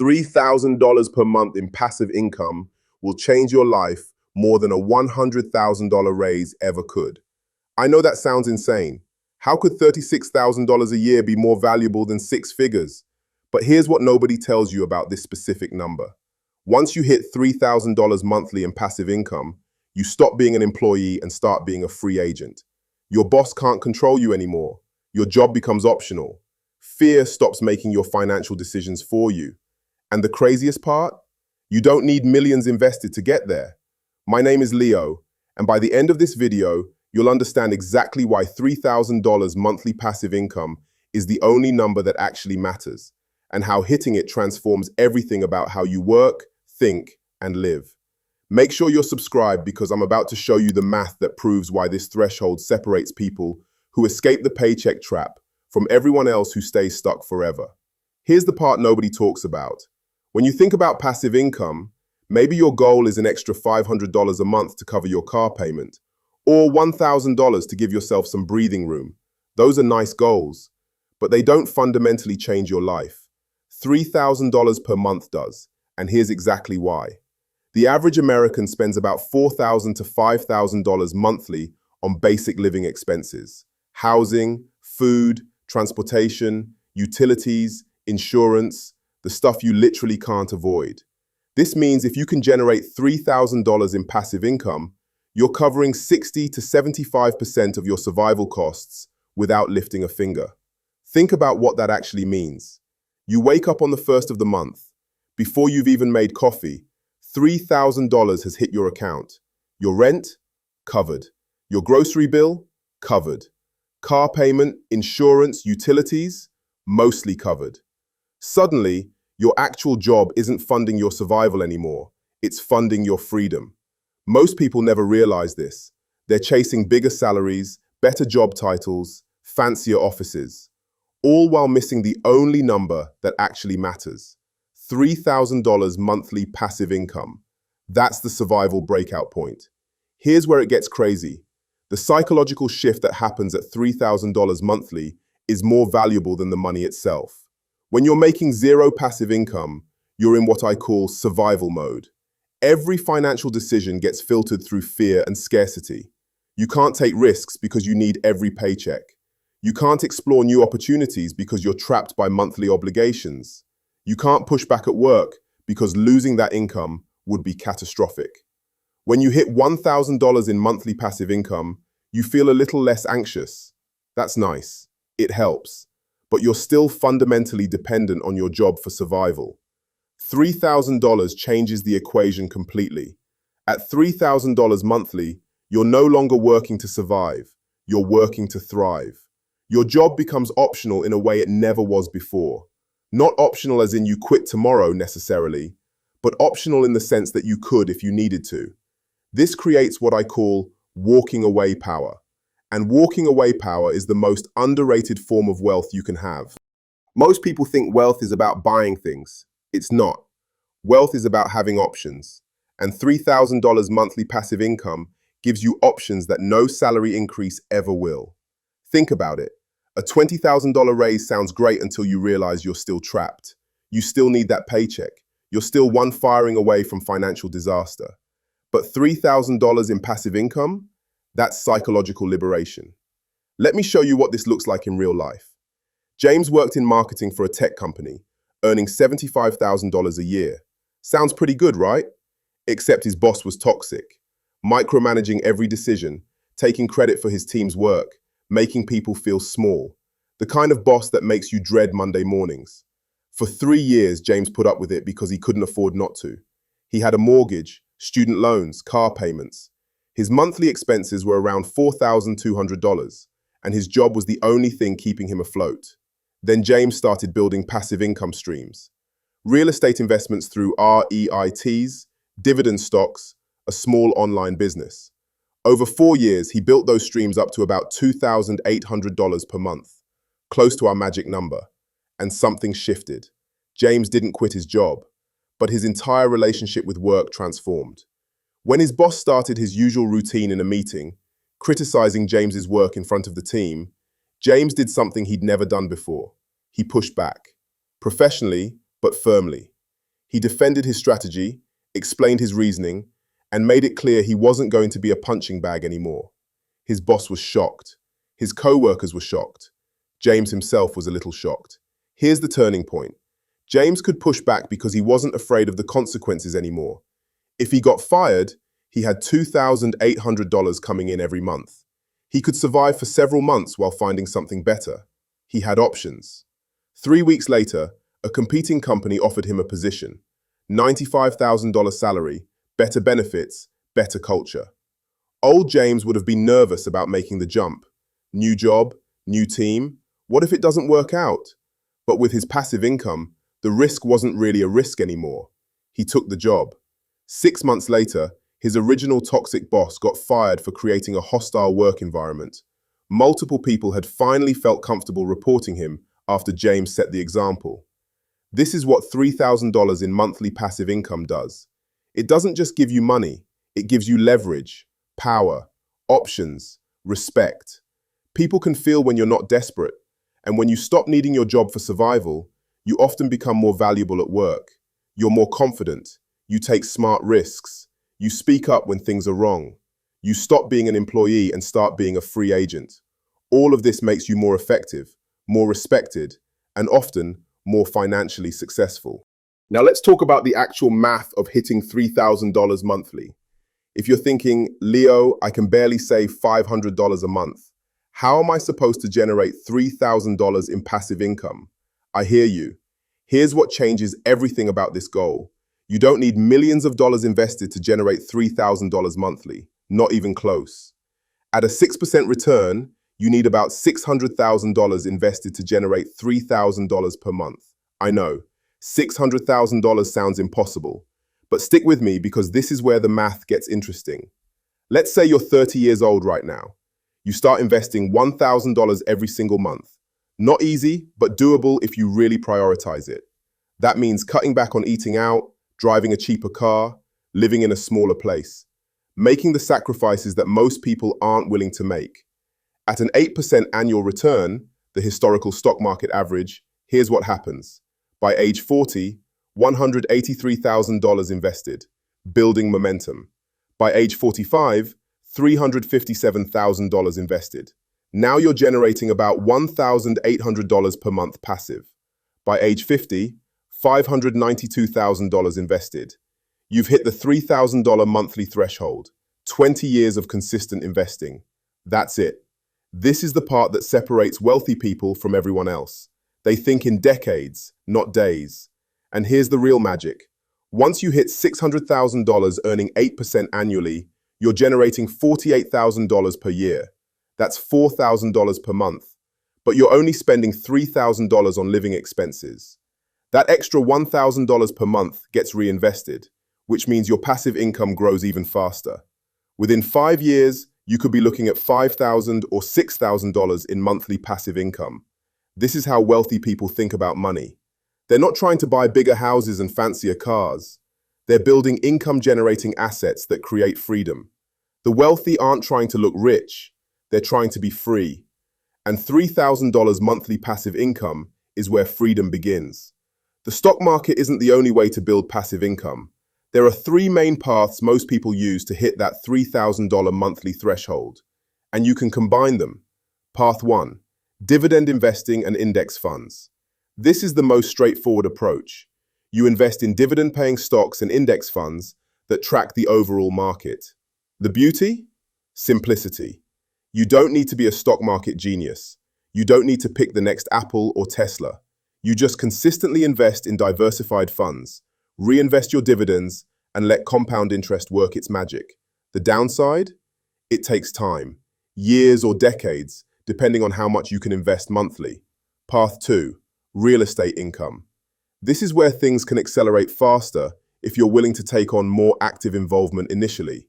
$3,000 per month in passive income will change your life more than a $100,000 raise ever could. I know that sounds insane. How could $36,000 a year be more valuable than six figures? But here's what nobody tells you about this specific number. Once you hit $3,000 monthly in passive income, you stop being an employee and start being a free agent. Your boss can't control you anymore. Your job becomes optional. Fear stops making your financial decisions for you. And the craziest part? You don't need millions invested to get there. My name is Leo, and by the end of this video, you'll understand exactly why $3,000 monthly passive income is the only number that actually matters, and how hitting it transforms everything about how you work, think, and live. Make sure you're subscribed because I'm about to show you the math that proves why this threshold separates people who escape the paycheck trap from everyone else who stays stuck forever. Here's the part nobody talks about. When you think about passive income, maybe your goal is an extra $500 a month to cover your car payment, or $1,000 to give yourself some breathing room. Those are nice goals, but they don't fundamentally change your life. $3,000 per month does, and here's exactly why. The average American spends about $4,000 to $5,000 monthly on basic living expenses: housing, food, transportation, utilities, insurance, the stuff you literally can't avoid. This means if you can generate $3,000 in passive income, you're covering 60 to 75% of your survival costs without lifting a finger. Think about what that actually means. You wake up on the first of the month. Before you've even made coffee, $3,000 has hit your account. Your rent? Covered. Your grocery bill? Covered. Car payment, insurance, utilities? Mostly covered. Suddenly, your actual job isn't funding your survival anymore. It's funding your freedom. Most people never realize this. They're chasing bigger salaries, better job titles, fancier offices, all while missing the only number that actually matters. $3,000 monthly passive income. That's the survival breakout point. Here's where it gets crazy. The psychological shift that happens at $3,000 monthly is more valuable than the money itself. When you're making zero passive income, you're in what I call survival mode. Every financial decision gets filtered through fear and scarcity. You can't take risks because you need every paycheck. You can't explore new opportunities because you're trapped by monthly obligations. You can't push back at work because losing that income would be catastrophic. When you hit $1,000 in monthly passive income, you feel a little less anxious. That's nice. It helps. But you're still fundamentally dependent on your job for survival. $3,000 changes the equation completely. At $3,000 monthly, you're no longer working to survive. You're working to thrive. Your job becomes optional in a way it never was before. Not optional as in you quit tomorrow necessarily, but optional in the sense that you could if you needed to. This creates what I call walking away power. And walking away power is the most underrated form of wealth you can have. Most people think wealth is about buying things. It's not. Wealth is about having options. And $3,000 monthly passive income gives you options that no salary increase ever will. Think about it. A $20,000 raise sounds great until you realize you're still trapped. You still need that paycheck. You're still one firing away from financial disaster. But $3,000 in passive income? That's psychological liberation. Let me show you what this looks like in real life. James worked in marketing for a tech company, earning $75,000 a year. Sounds pretty good, right? Except his boss was toxic, micromanaging every decision, taking credit for his team's work, making people feel small. The kind of boss that makes you dread Monday mornings. For 3 years, James put up with it because he couldn't afford not to. He had a mortgage, student loans, car payments. His monthly expenses were around $4,200, and his job was the only thing keeping him afloat. Then James started building passive income streams. Real estate investments through REITs, dividend stocks, a small online business. Over 4 years, he built those streams up to about $2,800 per month, close to our magic number. And something shifted. James didn't quit his job, but his entire relationship with work transformed. When his boss started his usual routine in a meeting, criticizing James's work in front of the team, James did something he'd never done before. He pushed back. Professionally, but firmly. He defended his strategy, explained his reasoning, and made it clear he wasn't going to be a punching bag anymore. His boss was shocked. His co-workers were shocked. James himself was a little shocked. Here's the turning point. James could push back because he wasn't afraid of the consequences anymore. If he got fired, he had $2,800 coming in every month. He could survive for several months while finding something better. He had options. 3 weeks later, a competing company offered him a position. $95,000 salary, better benefits, better culture. Old James would have been nervous about making the jump. New job, new team. What if it doesn't work out? But with his passive income, the risk wasn't really a risk anymore. He took the job. 6 months later, his original toxic boss got fired for creating a hostile work environment. Multiple people had finally felt comfortable reporting him after James set the example. This is what $3,000 in monthly passive income does. It doesn't just give you money, it gives you leverage, power, options, respect. People can feel when you're not desperate, and when you stop needing your job for survival, you often become more valuable at work. You're more confident, you take smart risks, you speak up when things are wrong. You stop being an employee and start being a free agent. All of this makes you more effective, more respected, and often more financially successful. Now let's talk about the actual math of hitting $3,000 monthly. If you're thinking, Leo, I can barely save $500 a month. How am I supposed to generate $3,000 in passive income? I hear you. Here's what changes everything about this goal. You don't need millions of dollars invested to generate $3,000 monthly, not even close. At a 6% return, you need about $600,000 invested to generate $3,000 per month. I know, $600,000 sounds impossible, but stick with me because this is where the math gets interesting. Let's say you're 30 years old right now. You start investing $1,000 every single month. Not easy, but doable if you really prioritize it. That means cutting back on eating out, driving a cheaper car, living in a smaller place, making the sacrifices that most people aren't willing to make. At an 8% annual return, the historical stock market average, here's what happens. By age 40, $183,000 invested, building momentum. By age 45, $357,000 invested. Now you're generating about $1,800 per month passive. By age 50, $592,000 invested. You've hit the $3,000 monthly threshold. 20 years of consistent investing. That's it. This is the part that separates wealthy people from everyone else. They think in decades, not days. And here's the real magic. Once you hit $600,000 earning 8% annually, you're generating $48,000 per year. That's $4,000 per month. But you're only spending $3,000 on living expenses. That extra $1,000 per month gets reinvested, which means your passive income grows even faster. Within 5 years, you could be looking at $5,000 or $6,000 in monthly passive income. This is how wealthy people think about money. They're not trying to buy bigger houses and fancier cars. They're building income-generating assets that create freedom. The wealthy aren't trying to look rich. They're trying to be free. And $3,000 monthly passive income is where freedom begins. The stock market isn't the only way to build passive income. There are 3 main paths most people use to hit that $3,000 monthly threshold, and you can combine them. Path 1, dividend investing and index funds. This is the most straightforward approach. You invest in dividend-paying stocks and index funds that track the overall market. The beauty? Simplicity. You don't need to be a stock market genius. You don't need to pick the next Apple or Tesla. You just consistently invest in diversified funds, reinvest your dividends, and let compound interest work its magic. The downside? It takes time, years or decades, depending on how much you can invest monthly. Path 2, real estate income. This is where things can accelerate faster if you're willing to take on more active involvement initially.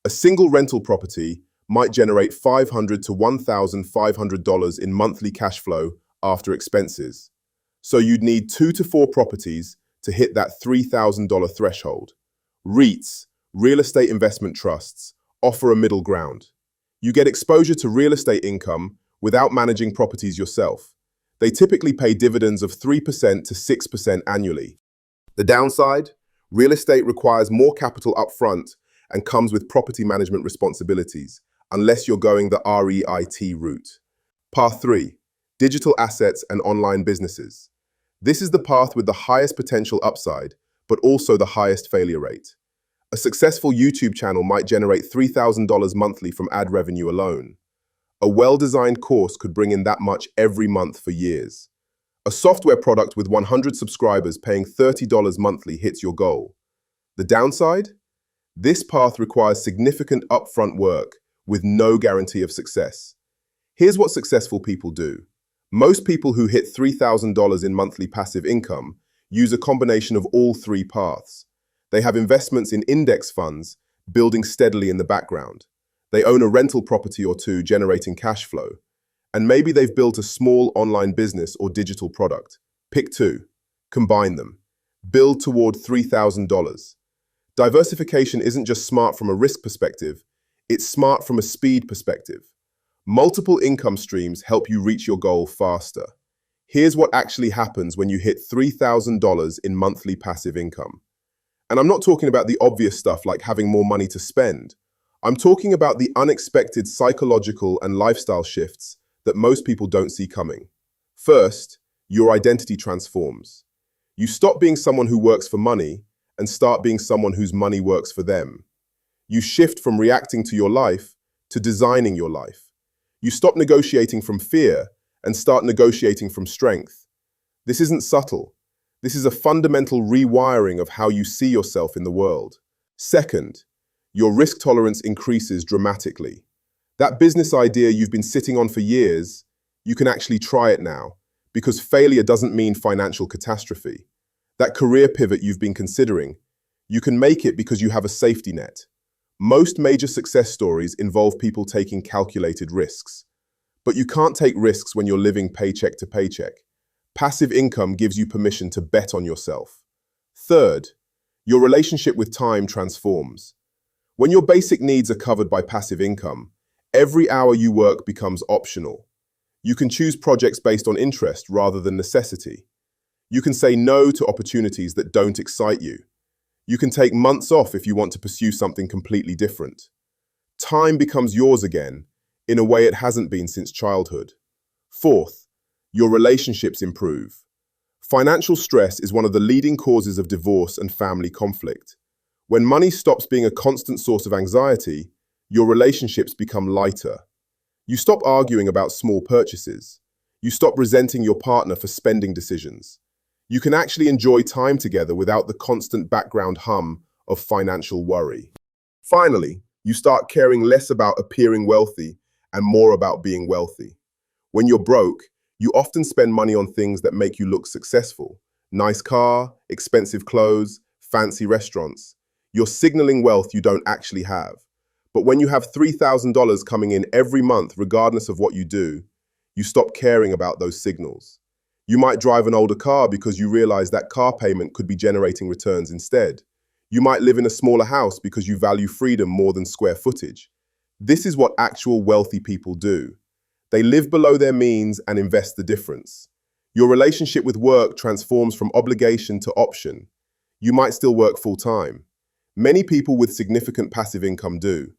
A single rental property might generate $500 to $1,500 in monthly cash flow after expenses. So you'd need 2 to 4 properties to hit that $3,000 threshold. REITs, real estate investment trusts, offer a middle ground. You get exposure to real estate income without managing properties yourself. They typically pay dividends of 3% to 6% annually. The downside? Real estate requires more capital upfront and comes with property management responsibilities, unless you're going the REIT route. Path 3. Digital assets and online businesses. This is the path with the highest potential upside, but also the highest failure rate. A successful YouTube channel might generate $3,000 monthly from ad revenue alone. A well-designed course could bring in that much every month for years. A software product with 100 subscribers paying $30 monthly hits your goal. The downside? This path requires significant upfront work with no guarantee of success. Here's what successful people do. Most people who hit $3,000 in monthly passive income use a combination of all three paths. They have investments in index funds, building steadily in the background. They own a rental property or two, generating cash flow. And maybe they've built a small online business or digital product. Pick two. Combine them. Build toward $3,000. Diversification isn't just smart from a risk perspective, it's smart from a speed perspective. Multiple income streams help you reach your goal faster. Here's what actually happens when you hit $3,000 in monthly passive income. And I'm not talking about the obvious stuff like having more money to spend. I'm talking about the unexpected psychological and lifestyle shifts that most people don't see coming. First, your identity transforms. You stop being someone who works for money and start being someone whose money works for them. You shift from reacting to your life to designing your life. You stop negotiating from fear and start negotiating from strength. This isn't subtle. This is a fundamental rewiring of how you see yourself in the world. Second, your risk tolerance increases dramatically. That business idea you've been sitting on for years, you can actually try it now, because failure doesn't mean financial catastrophe. That career pivot you've been considering, you can make it because you have a safety net. Most major success stories involve people taking calculated risks. But you can't take risks when you're living paycheck to paycheck. Passive income gives you permission to bet on yourself. Third, your relationship with time transforms. When your basic needs are covered by passive income, every hour you work becomes optional. You can choose projects based on interest rather than necessity. You can say no to opportunities that don't excite you. You can take months off if you want to pursue something completely different. Time becomes yours again, in a way it hasn't been since childhood. Fourth, your relationships improve. Financial stress is one of the leading causes of divorce and family conflict. When money stops being a constant source of anxiety, your relationships become lighter. You stop arguing about small purchases. You stop resenting your partner for spending decisions. You can actually enjoy time together without the constant background hum of financial worry. Finally, you start caring less about appearing wealthy and more about being wealthy. When you're broke, you often spend money on things that make you look successful. Nice car, expensive clothes, fancy restaurants. You're signaling wealth you don't actually have. But when you have $3,000 coming in every month, regardless of what you do, you stop caring about those signals. You might drive an older car because you realize that car payment could be generating returns instead. You might live in a smaller house because you value freedom more than square footage. This is what actual wealthy people do. They live below their means and invest the difference. Your relationship with work transforms from obligation to option. You might still work full-time. Many people with significant passive income do.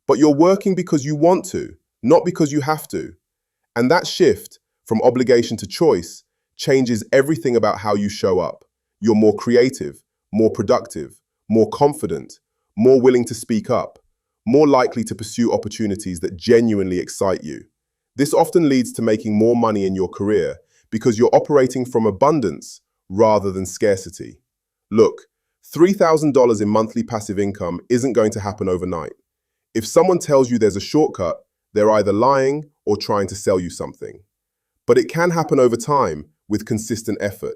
But you're working because you want to, not because you have to. And that shift from obligation to choice changes everything about how you show up. You're more creative, more productive, more confident, more willing to speak up, more likely to pursue opportunities that genuinely excite you. This often leads to making more money in your career because you're operating from abundance rather than scarcity. Look, $3,000 in monthly passive income isn't going to happen overnight. If someone tells you there's a shortcut, they're either lying or trying to sell you something. But it can happen over time with consistent effort.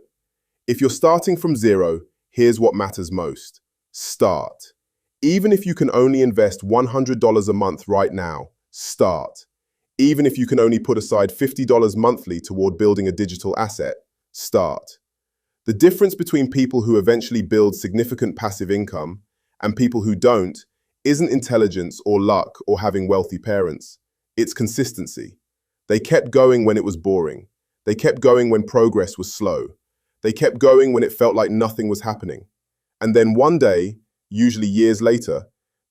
If you're starting from zero, here's what matters most. Start. Even if you can only invest $100 a month right now, start. Even if you can only put aside $50 monthly toward building a digital asset, start. The difference between people who eventually build significant passive income and people who don't isn't intelligence or luck or having wealthy parents. It's consistency. They kept going when it was boring. They kept going when progress was slow. They kept going when it felt like nothing was happening. And then one day, usually years later,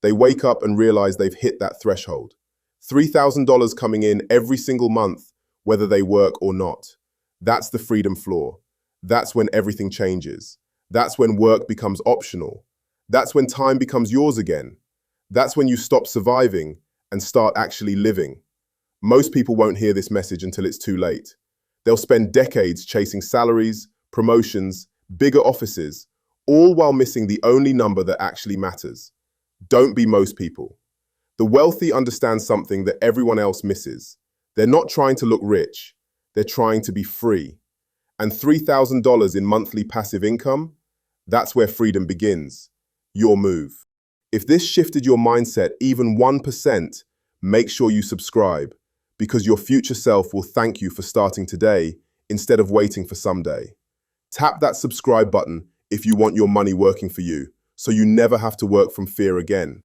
they wake up and realize they've hit that threshold. $3,000 coming in every single month, whether they work or not. That's the freedom floor. That's when everything changes. That's when work becomes optional. That's when time becomes yours again. That's when you stop surviving and start actually living. Most people won't hear this message until it's too late. They'll spend decades chasing salaries, promotions, bigger offices, all while missing the only number that actually matters. Don't be most people. The wealthy understand something that everyone else misses. They're not trying to look rich. They're trying to be free. And $3,000 in monthly passive income, that's where freedom begins. Your move. If this shifted your mindset even 1%, make sure you subscribe, because your future self will thank you for starting today instead of waiting for someday. Tap that subscribe button if you want your money working for you, so you never have to work from fear again.